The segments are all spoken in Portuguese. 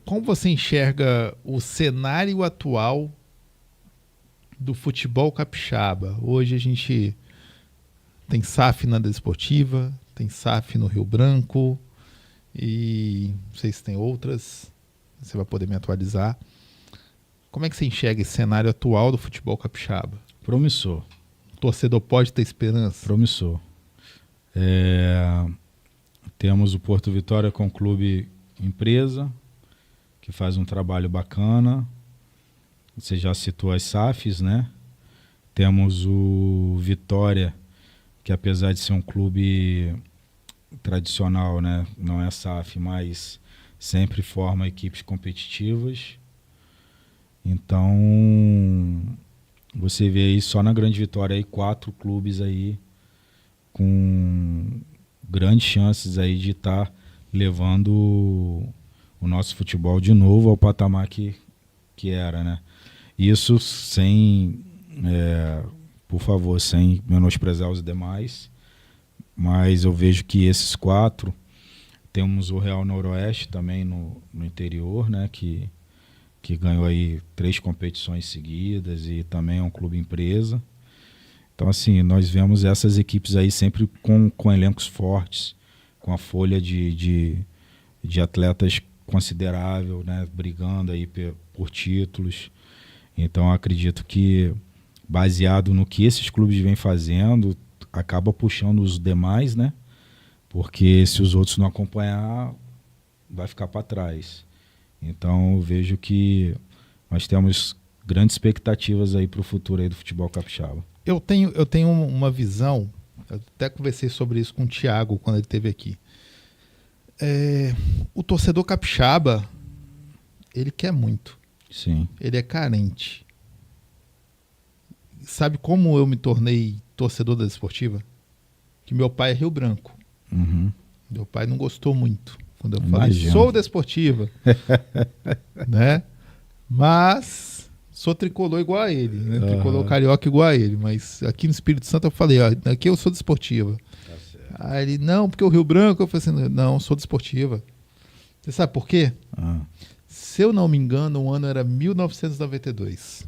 Como você enxerga o cenário atual do futebol capixaba? Hoje a gente tem SAF na Desportiva, tem SAF no Rio Branco e não sei se tem outras, você vai poder me atualizar. Como é que você enxerga esse cenário atual do futebol capixaba? Promissor. O torcedor pode ter esperança? Promissor. Temos o Porto Vitória com clube empresa, que faz um trabalho bacana. Você já citou as SAFs, né? Temos o Vitória, que apesar de ser um clube tradicional, né? Não é SAF, mas sempre forma equipes competitivas. Então, você vê aí só na Grande Vitória aí 4 clubes aí com grandes chances aí de estar levando o nosso futebol de novo ao patamar que era, né? Isso sem, por favor, sem menosprezar os demais, mas eu vejo que esses 4, temos o Real Noroeste também no interior, né? Que ganhou aí 3 competições seguidas e também é um clube empresa. Então, assim, nós vemos essas equipes aí sempre com elencos fortes, com a folha de atletas considerável, né, brigando aí por títulos. Então, acredito que, baseado no que esses clubes vêm fazendo, acaba puxando os demais, né? Porque se os outros não acompanhar, vai ficar para trás. Então, eu vejo que nós temos grandes expectativas aí para o futuro aí do futebol capixaba. Eu tenho uma visão, eu até conversei sobre isso com o Thiago quando ele esteve aqui. O torcedor capixaba, ele quer muito. Sim. Ele é carente. Sabe como eu me tornei torcedor da Desportiva? Que meu pai é Rio Branco. Uhum. Meu pai não gostou muito quando eu Imagino. falei, sou Desportiva. Né? Mas sou tricolor igual a ele, né? Tricolor carioca igual a ele. Mas aqui no Espírito Santo eu falei, ó, aqui eu sou Desportiva. Tá certo. Aí ele, não, porque o Rio Branco, eu falei assim, não, sou Desportiva. Você sabe por quê? Se eu não me engano, o ano era 1992.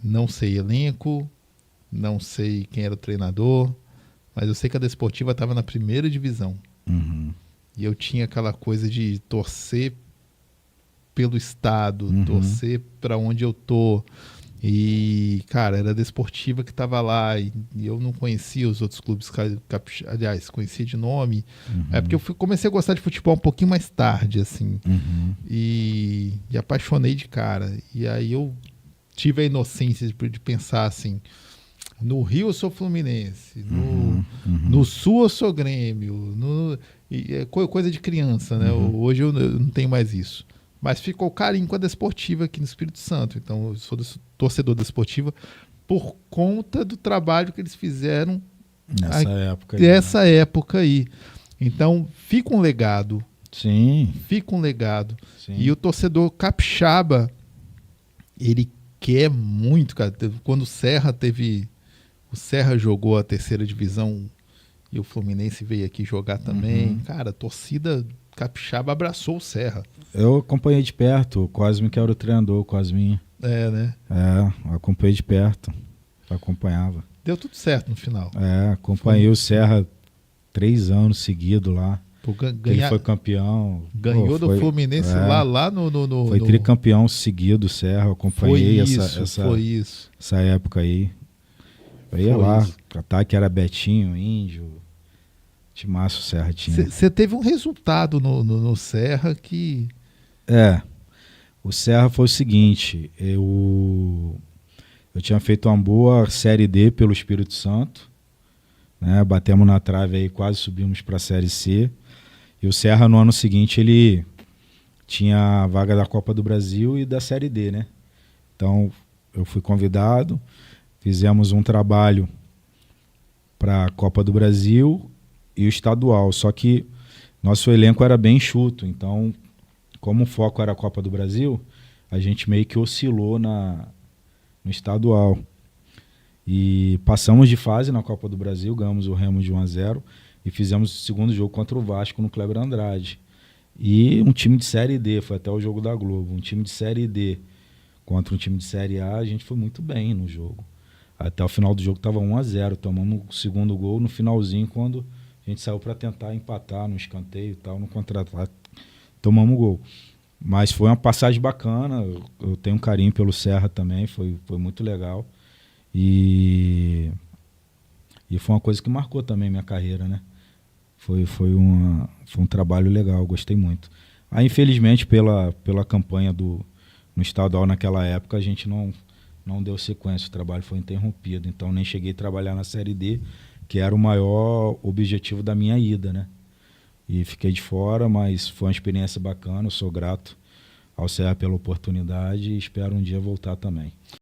Não sei elenco, não sei quem era o treinador, mas eu sei que a Desportiva estava na primeira divisão. Uhum. E eu tinha aquela coisa de torcer pelo estado, Uhum. torcer para onde eu tô. E, cara, era a Desportiva que estava lá e eu não conhecia os outros clubes, aliás, conhecia de nome. Uhum. É porque eu comecei a gostar de futebol um pouquinho mais tarde, assim. Uhum. E apaixonei de cara. E aí eu tive a inocência de pensar assim, no Rio eu sou Fluminense, no Sul eu sou Grêmio, é coisa de criança, né? Hoje eu não tenho mais isso. Mas ficou carinho com a Desportiva aqui no Espírito Santo. Então eu sou torcedor da Desportiva por conta do trabalho que eles fizeram nessa época aí. Então fica um legado. Sim. Fica um legado. Sim. E o torcedor capixaba, ele quer muito, cara. Quando o Serra jogou a terceira divisão e o Fluminense veio aqui jogar também, cara, a torcida capixaba abraçou o Serra. Eu acompanhei de perto, o Cosme que era o treinador, o Cosminho. Né? Eu acompanhei de perto, eu acompanhava. Deu tudo certo no final. Acompanhei o Serra 3 anos seguidos lá. Ele foi campeão. Ganhou do Fluminense lá no... Foi tricampeão seguido, Serra. Eu acompanhei essa época aí. Eu ia lá, o ataque era Betinho, Índio, Timácio Serra tinha. Você teve um resultado no Serra que... O Serra foi o seguinte, eu tinha feito uma boa Série D pelo Espírito Santo, né? Batemos na trave aí, quase subimos para a Série C. E o Serra, no ano seguinte, ele tinha a vaga da Copa do Brasil e da Série D, né? Então, eu fui convidado, fizemos um trabalho para a Copa do Brasil e o estadual. Só que nosso elenco era bem enxuto. Então, como o foco era a Copa do Brasil, a gente meio que oscilou no estadual. E passamos de fase na Copa do Brasil, ganhamos o Remo de 1-0 e fizemos o segundo jogo contra o Vasco no Kleber Andrade. E um time de Série D, foi até o jogo da Globo, um time de Série D contra um time de Série A, a gente foi muito bem no jogo. Até o final do jogo estava 1-0, tomamos o segundo gol no finalzinho, quando a gente saiu para tentar empatar no escanteio e tal, no contra-ataque, tomamos o gol. Mas foi uma passagem bacana, eu tenho um carinho pelo Serra também, foi muito legal. E foi uma coisa que marcou também minha carreira, né? Foi um trabalho legal, gostei muito. Aí, infelizmente, pela campanha no estadual naquela época, a gente não deu sequência, o trabalho foi interrompido. Então, nem cheguei a trabalhar na Série D, que era o maior objetivo da minha ida, né? E fiquei de fora, mas foi uma experiência bacana, eu sou grato ao Serra pela oportunidade e espero um dia voltar também.